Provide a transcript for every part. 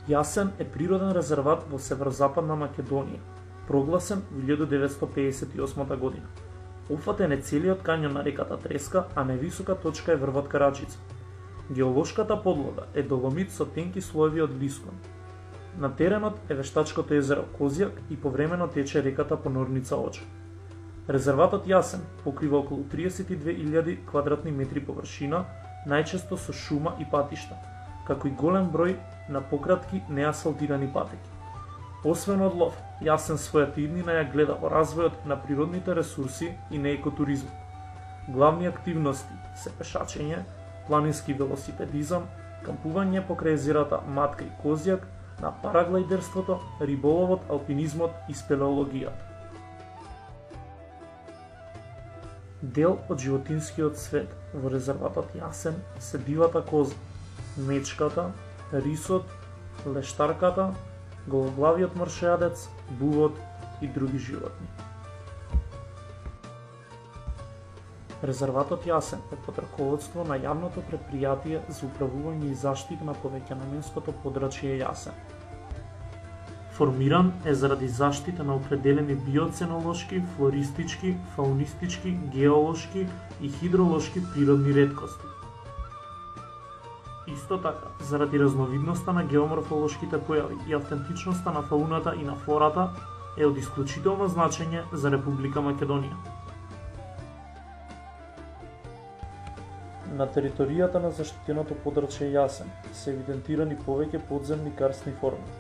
Јасен е природен резерват во северозападна Македонија, прогласен во 1958 година. Опфатен е целиот кањон на реката Треска, а највисока точка е врвот Караджица. Геолошката подлога е доломит со тенки слоеви од лискон. На теренот е вештачкото езеро Козјак и повремено тече реката Понорница Оча. Резерватот Јасен покрива околу 32.000 квадратни метри површина, најчесто со шума и патишта, како и голем број на пократки неасфалтирани патеки. Освен од лов, Јасен својата иднина ја гледа во развојот на природните ресурси и на екотуризмот. Главни активности се пешачење, планински велосипедизам, кампување покрај езерата Матка и Козјак, на параглајдерството, риболовот, алпинизмот и спелеологијата. Дел од животинскиот свет во резерватот Јасен се дивата коза, мечката, рисот, лештарката, гологлавиот мршејадец, бувот и други животни. Резерватот Јасен е под раководство на јавното претпријатие за управување и заштита на повеќанаменското подрачје Јасен. Формиран е заради заштита на определени биоценолошки, флористички, фаунистички, геолошки и хидролошки природни реткости. Исто така, заради разновидноста на геоморфолошките појави и автентичноста на фауната и на флората е од исклучително значење за Република Македонија. На територијата на заштитеното подрачје Јасен се евидентирани повеќе подземни карстни форми.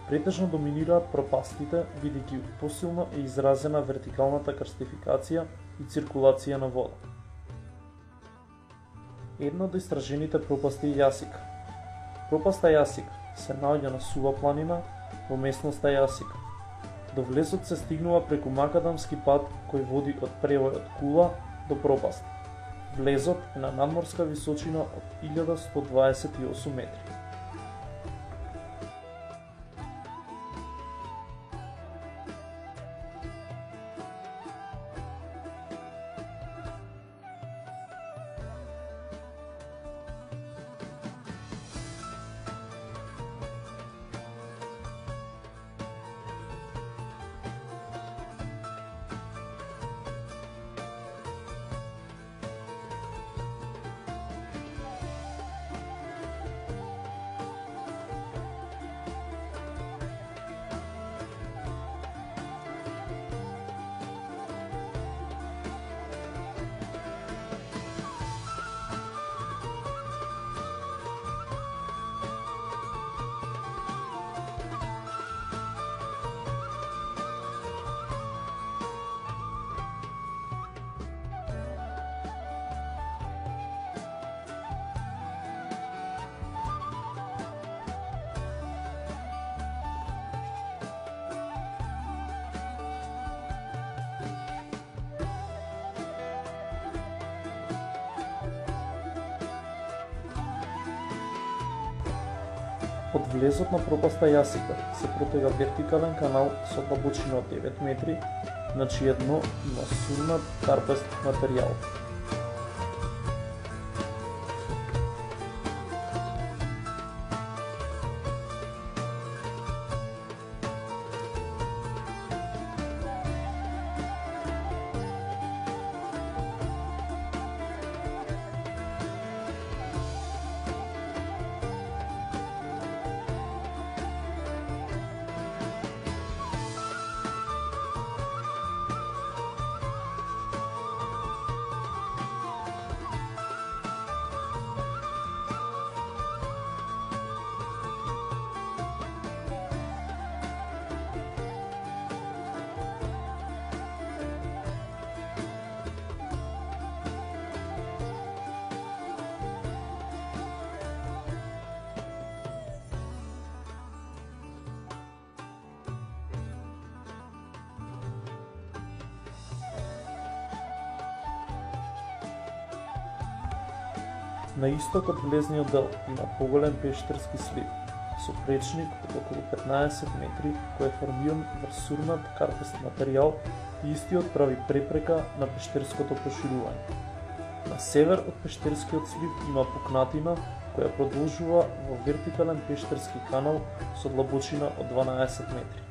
Претежно доминираат пропастите, бидејќи посилно е изразена вертикалната карстификација и циркулација на вода. Една од истражените пропасти е Јасика. Пропаста Јасика се наоѓа на сува планина во местноста Јасика. До влезот се стигнува преку макадамски пат кој води од превојот Кула до пропаста. Влезот е на надморска височина од 1128 метри. Од влезот на пропаста Јасика се протега вертикален канал со длабочина од 9 метри, на чие дно има сурнат карпест материјал. На исток од влезниот дел има поголем пештерски слив, со пречник од околу 15 метри, кој е формиран врз сурнат карпест материјал и истиот прави препрека на пештерското проширување. На север од пештерскиот слив има пукнатина која продолжува во вертикален пештерски канал со длабочина од 12 метри.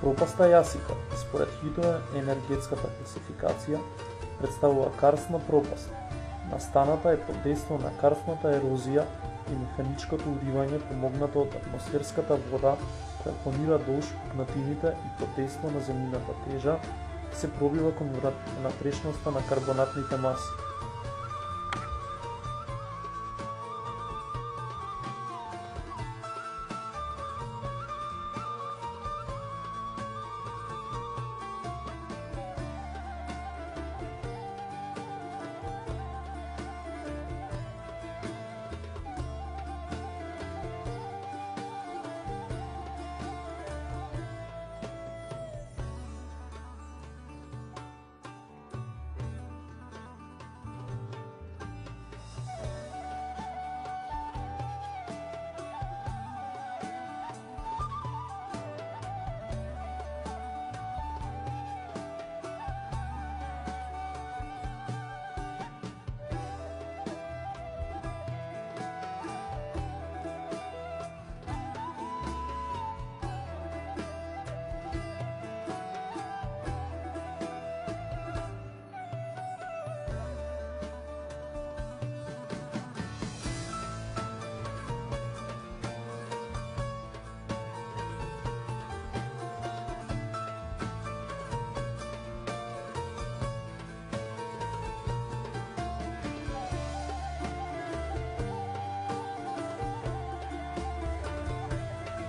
Пропаста Јасика, според хидроенергетската класификација, представува карстна пропаст. Настаната е под дејство на карстната ерозија и механичкото уривање помогнато од атмосферската вода која планира долж пукнатините и под дејство на земјината тежа се пробива кон внатрешноста на карбонатните маси.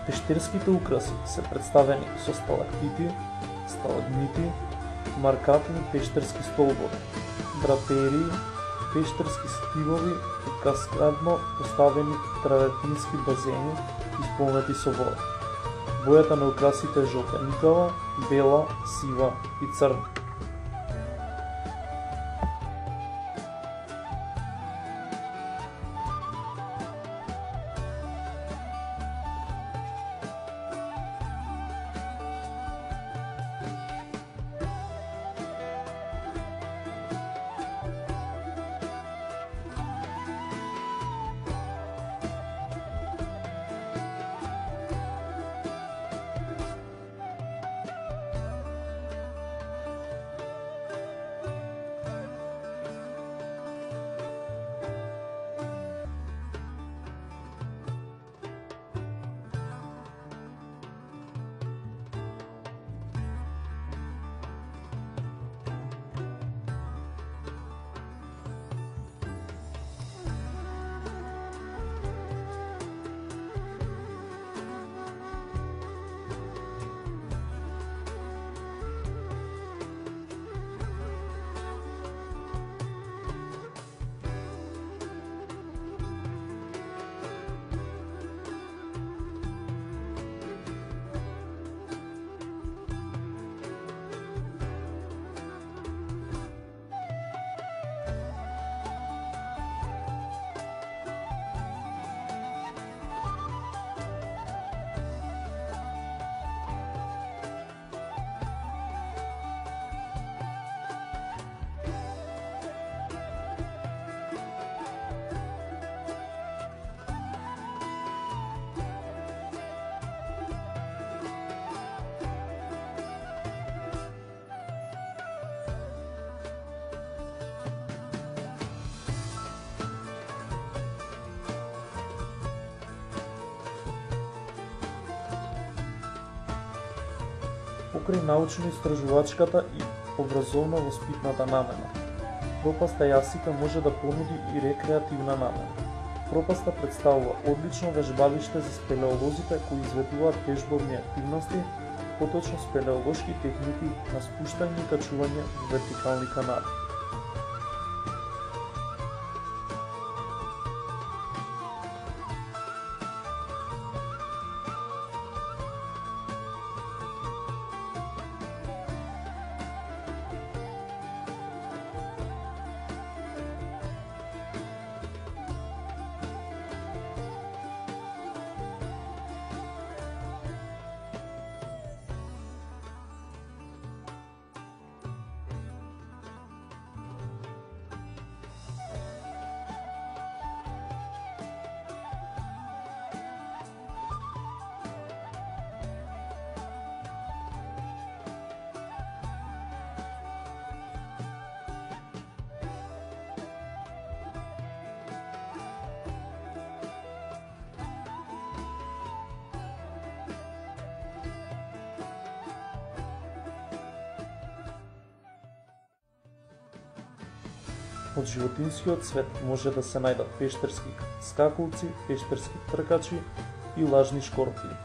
Пештерските украси се представени со сталактити, сталагмити, маркатни пештерски столбови, драперии, пештерски стивови и каскадно поставени травертински базени исполнети со вода. Бојата на украсите е жолтеникава, бела, сива и црна. покрај научно-истражувачката и образовно-воспитната намена. Пропаста Јасика може да понуди и рекреативна намена. Пропаста представува одлично вежбалиште за спелеолозите кои изведуваат вежбовни активности, поточно спелеолошки техники на спуштање и качување во вертикални канали. Од животинскиот свет може да се најдат пештерски скакулци, пештерски тркачи и лажни шкорпии.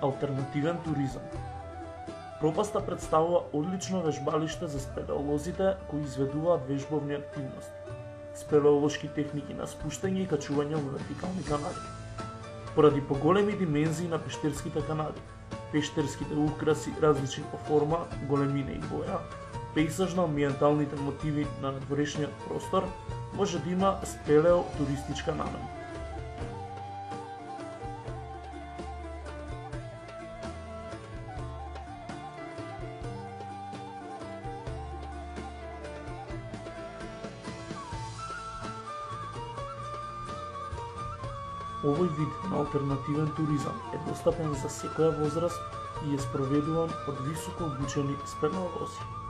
Алтернативен туризам. Пропаста представува одлично вежбалиште за спелеолозите кои изведуваат вежбовни активности, спелеолошки техники на спуштање и качување во вертикални канали. Поради поголеми димензии на пештерските канали, пештерските украси различни по форма, големина и боја, пејзажно-амбиенталните мотиви на надворешниот простор, може да има спелео туристичка намена. Овој вид на алтернативен туризам е достапен за секоја возраст и е спроведуван од високо обучени спелеолози.